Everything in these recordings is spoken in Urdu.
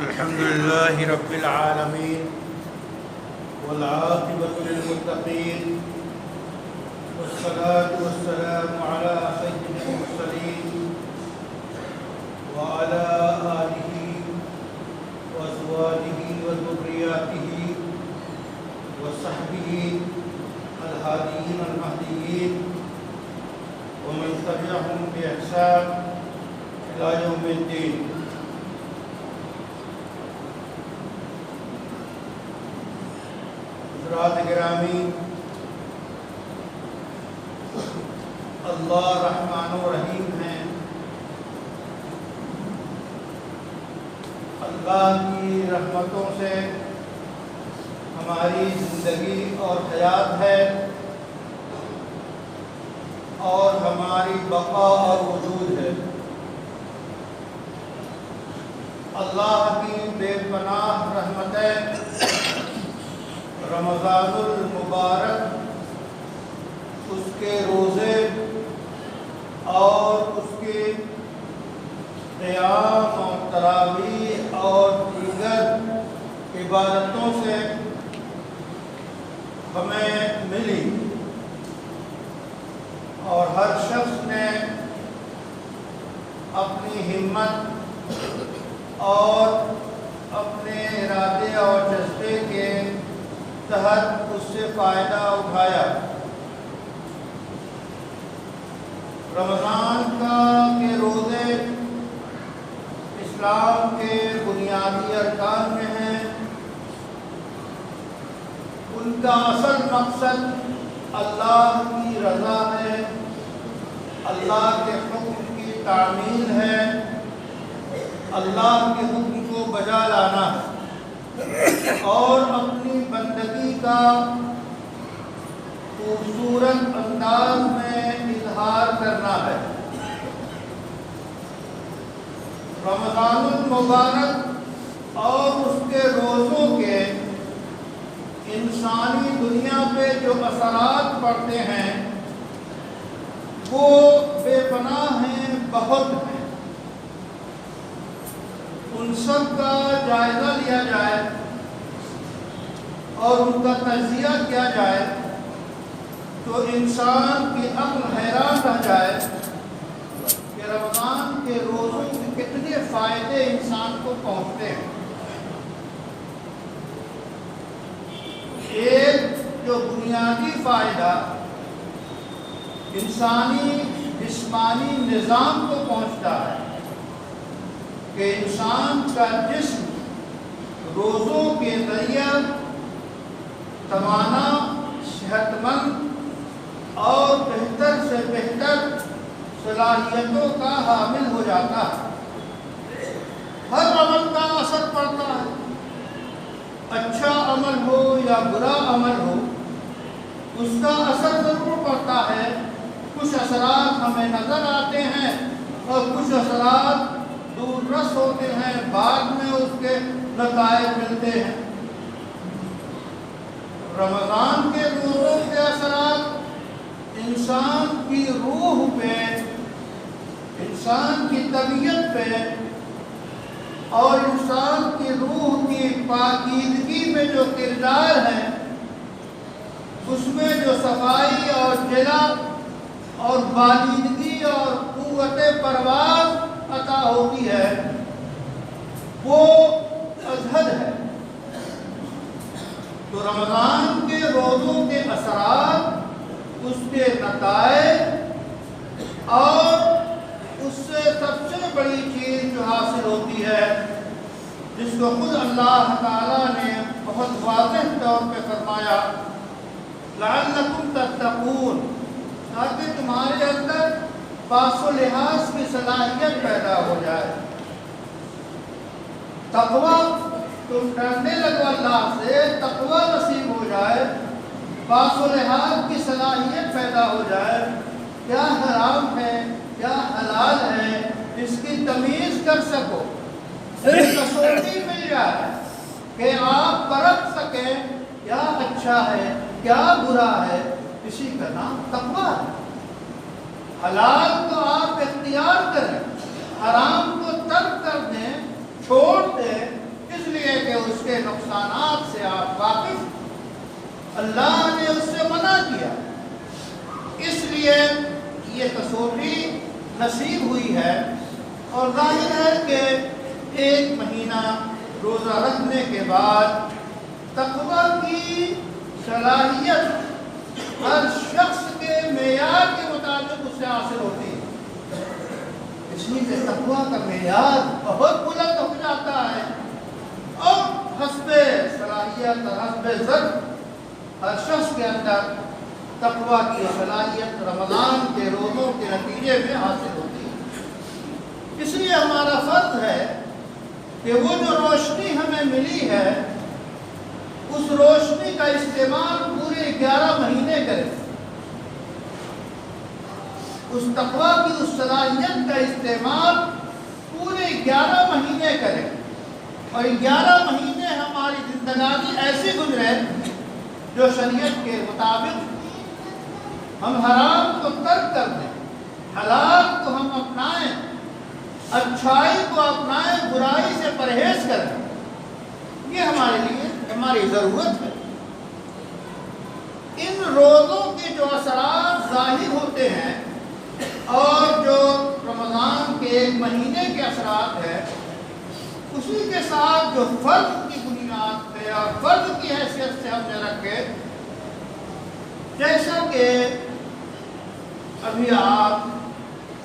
الحمد لله رب العالمين والعاقبة للمتقين والصلاة والسلام على سيد المرسلين وعلى آله وأزواجه وذرياته وصحبه الهاديين المهديين ومن تبعهم بإحسان إلى يوم الدين. حضرات گرامی، اللہ رحمان و رحیم ہیں. اللہ کی رحمتوں سے ہماری زندگی اور حیات ہے اور ہماری بقا اور وجود ہے. اللہ کی بے پناہ رحمتیں رمضان المبارک، اس کے روزے اور اس کے قیام اور تراویح اور دیگر عبادتوں سے ہمیں ملی، اور ہر شخص نے اپنی ہمت اور اپنے ارادے اور جذبے کے تحت اس سے فائدہ اٹھایا. رمضان کے روزے اسلام کے بنیادی ارکان میں ہیں. ان کا اصل مقصد اللہ کی رضا ہے، اللہ کے حکم کی تعمیل ہے، اللہ کے حکم کو بجا لانا ہے اور اپنی بندگی کا خوبصورت انداز میں اظہار کرنا ہے. رمضان المبارک اور اس کے روزوں کے انسانی دنیا پہ جو اثرات پڑتے ہیں وہ بے پناہ ہیں، بہت ہیں. ان سب کا جائزہ لیا جائے اور ان کا تجزیہ کیا جائے تو انسان کی عقل حیران رہ جائے کہ رمضان کے روزوں کے کتنے فائدے انسان کو پہنچتے ہیں. ایک جو بنیادی فائدہ انسانی جسمانی نظام کو پہنچتا ہے کہ انسان کا جسم روزوں کے ذریعہ توانا، صحت مند اور بہتر سے بہتر صلاحیتوں کا حامل ہو جاتا ہے. ہر عمل کا اثر پڑتا ہے، اچھا عمل ہو یا برا عمل ہو، اس کا اثر ضرور پڑتا ہے. کچھ اثرات ہمیں نظر آتے ہیں اور کچھ اثرات دور رس ہوتے ہیں، بعد میں اس کے نتائج ملتے ہیں. رمضان کے روزوں کے اثرات انسان کی روح پہ، انسان کی طبیعت پہ اور انسان کی روح کی پاکیزگی میں جو کردار ہے اس میں جو صفائی اور جلا اور بالیدگی اور قوت پرواز عطا ہوتی ہے وہ ازحد ہے. تو رمضان کے روزوں کے اثرات، اس کے نتائج اور اس سے سب سے بڑی چیز جو حاصل ہوتی ہے جس کو خود اللہ تعالیٰ نے بہت واضح طور پہ فرمایا، لعلکم تتقون، تاکہ تمہارے اندر پاس و لحاظ کی صلاحیت پیدا ہو جائے. تقویٰ، تم ڈرنے لگو اللہ سے، تقویٰ نصیب ہو جائے، پاس و لحاظ کی صلاحیت پیدا ہو جائے. کیا حرام ہے، کیا حلال ہے، اس کی تمیز کر سکو، کسوٹی مل جائے کہ آپ پرکھ سکیں کیا اچھا ہے کیا برا ہے. اسی کا نام تقویٰ ہے. حلال کو آپ اختیار کریں، حرام کو ترک کر دیں، چھوڑ دیں، اللہ نے اس سے منع کیا، اس لیے یہ کسوٹی نصیب ہوئی ہے۔ اور ظاہر ہے کہ ایک مہینہ روزہ رکھنے کے بعد تقویٰ کی صلاحیت ہر شخص کے معیار کے مطابق اس سے حاصل ہوتی ہے، اس لیے تقویٰ کا معیار بہت بلند ہو جاتا ہے، اور حسب صلاحیت اور حسب ضرب ہر شخص کے اندر تقویٰ کی صلاحیت رمضان کے روزوں کے نتیجے میں حاصل ہوتی ہے۔ اس لیے ہمارا فرض ہے کہ وہ جو روشنی ہمیں ملی ہے اس روشنی کا استعمال پورے 11 مہینے کریں، اس تقویٰ کی اس صلاحیت کا استعمال پورے 11 مہینے کریں، اور 11 مہینے ہماری زندگانی ایسی گزرے جو شریعت کے مطابق ہم حرام کو ترک کر دیں، حلال کو ہم اپنائیں، اچھائی کو اپنائیں، برائی سے پرہیز کریں۔ یہ ہمارے لیے ہماری ضرورت ہے۔ ان روزوں کے جو اثرات ظاہر ہوتے ہیں اور جو رمضان کے ایک مہینے کے اثرات ہیں، اسی کے ساتھ جو فرض کی بنیاد پہ اور فرض کی حیثیت سے ہم نے رکھے، جیسا کہ ابھی آپ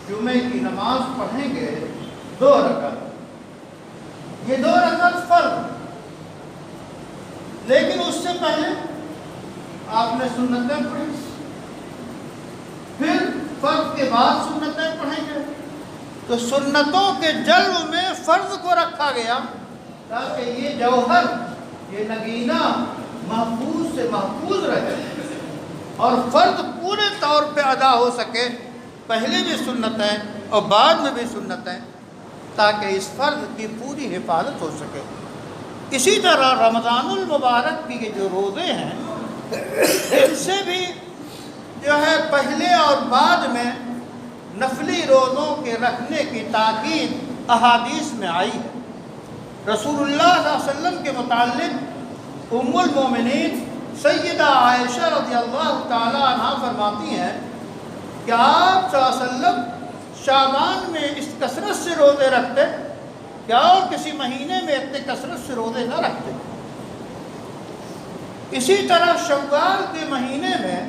جمعے کی نماز پڑھیں گے 2 رکعت، یہ 2 رکعت فرض، لیکن اس سے پہلے آپ نے سنتیں پڑھی، پھر فرض کے بعد سنتیں پڑھیں گے، تو سنتوں کے جلو میں فرض کو رکھا گیا تاکہ یہ جوہر، یہ نگینہ محفوظ سے محفوظ رہے اور فرض پورے طور پہ ادا ہو سکے، پہلے بھی سنتیں اور بعد میں بھی سنتیں، تاکہ اس فرض کی پوری حفاظت ہو سکے۔ اسی طرح رمضان المبارک کی جو روزے ہیں، ان سے بھی جو ہے پہلے اور بعد میں نفلی روزوں کے رکھنے کی تاکید احادیث میں آئی ہے۔ رسول اللہ صلی اللہ علیہ وسلم کے متعلق ام المومنین سیدہ عائشہ رضی اللہ تعالی عنہ فرماتی ہیں کہ آپ صلی اللہ علیہ وسلم شعبان میں اس کثرت سے روزے رکھتے کیا اور کسی مہینے میں اتنے کثرت سے روزے نہ رکھتے۔ اسی طرح شوال کے مہینے میں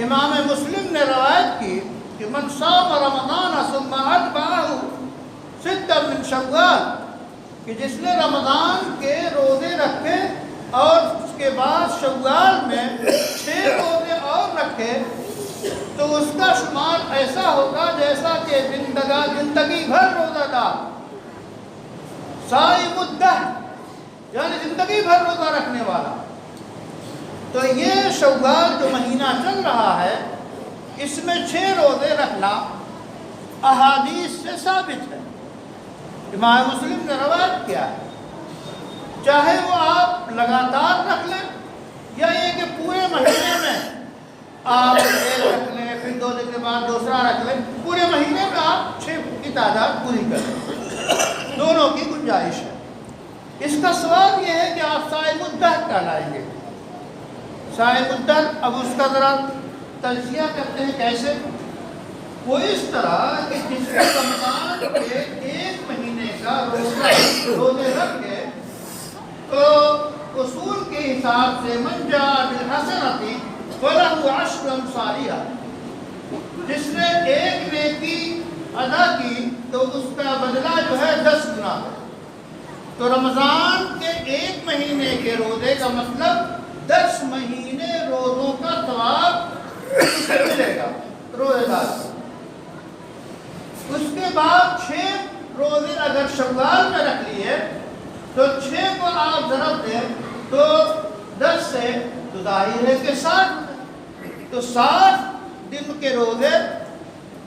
امام مسلم نے روایت کی کہ من صام رمضان ثم اتبعہ ستا من شوال، کہ جس نے رمضان کے روزے رکھے اور اس کے بعد شوال میں 6 روزے اور رکھے، تو اس کا شمار ایسا ہوگا جیسا کہ زندگی بھر روزہ دار، صائم الدہر، یعنی زندگی بھر روزہ رکھنے والا۔ تو یہ شوال جو مہینہ چل رہا ہے، اس میں 6 روزے رکھنا احادیث سے ثابت ہے، امام مسلم نے روایت کیا ہے۔ چاہے وہ آپ لگاتار رکھ لیں یا یہ کہ پورے مہینے میں آپ 1 رکھ لیں، پھر 2 دن کے بعد دوسرا رکھ لیں، پورے مہینے میں آپ 6 کی تعداد پوری کر لیں، دونوں کی گنجائش ہے۔ اس کا سوال یہ ہے کہ آپ صائم الدہر کہلائیں گے۔ صائم الدہر، اب اس کا ذرا تجزیہ کرتے ہیں کیسے؟ وہ اس طرح کہ جس نے رمضان کے 1 مہینے کا روزے رکھ کے، تو اصول کے حساب سے من جاء بالحسنۃ فلہ 10 امثالھا، جس نے 1 نیکی ادا کی تو اس کا بدلہ جو ہے 10 گنا ہے۔ تو رمضان کے 1 مہینے کے روزے کا مطلب 10 مہینے روزوں کا ثواب اسے ملے گا روزے دار کو۔ اس کے بعد 6 روزے اگر شوال میں رکھ لیے تو 6 کو آپ ضرب دیں تو 10 سے، تو ظاہر ہے کہ 60، تو 60 دن کے روزے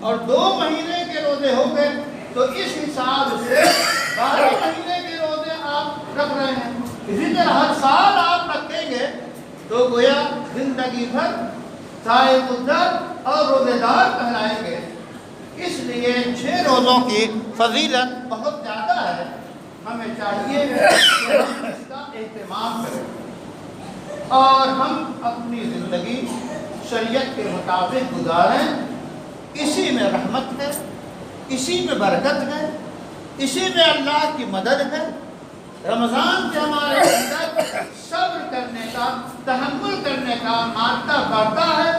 اور 2 مہینے کے روزے ہو گئے، تو اس حساب سے 12 مہینے کے روزے آپ رکھ رہے ہیں۔ اسی طرح ہر سال آپ رکھیں گے تو گویا زندگی بھر صائم الدہر اور روزے دار کہلائیں گے۔ اس لیے 6 روزوں کی فضیلت بہت زیادہ ہے، ہمیں چاہیے کہ ہم اس کا اہتمام کریں۔ اور ہم اپنی زندگی شریعت کے مطابق گزاریں. اسی میں رحمت ہے، اسی میں برکت ہے، اسی میں اللہ کی مدد ہے. رمضان سے ہمارے اندر صبر کرنے کا، تحمل کرنے کا مادہ بڑھتا ہے.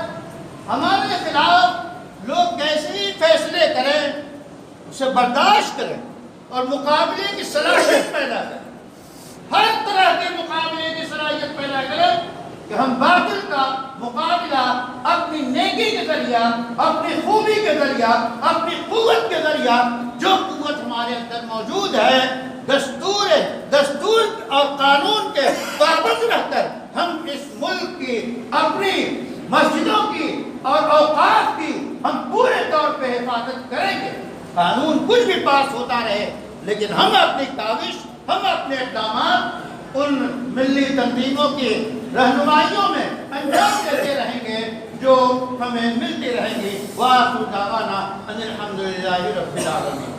ہمارے خلاف لوگ کیسے ہی فیصلے کریں اسے برداشت کریں اور مقابلے کی صلاحیت پیدا کریں. ہر طرح کے مقابلے کی صلاحیت پیدا کریں کہ ہم باطل کا مقابلہ اپنی نیکی کے ذریعہ، اپنی خوبی کے ذریعہ، اپنی قوت کے ذریعہ، جو قوت ہمارے اندر موجود ہے، دستور اور قانون کے پابند رہ کر ہم اس ملک کی، اپنی مسجدوں کی اور اوقاف کی ہم پورے طور پہ حفاظت کریں گے. قانون کچھ بھی پاس ہوتا رہے لیکن ہم اپنی کاوش، ہم اپنے اقدامات ان ملی تنظیموں کی رہنمائیوں میں انجام دیتے رہیں گے جو ہمیں ملتی رہیں گی. وآخر دعوانا ان الحمد للہ رب العالمین.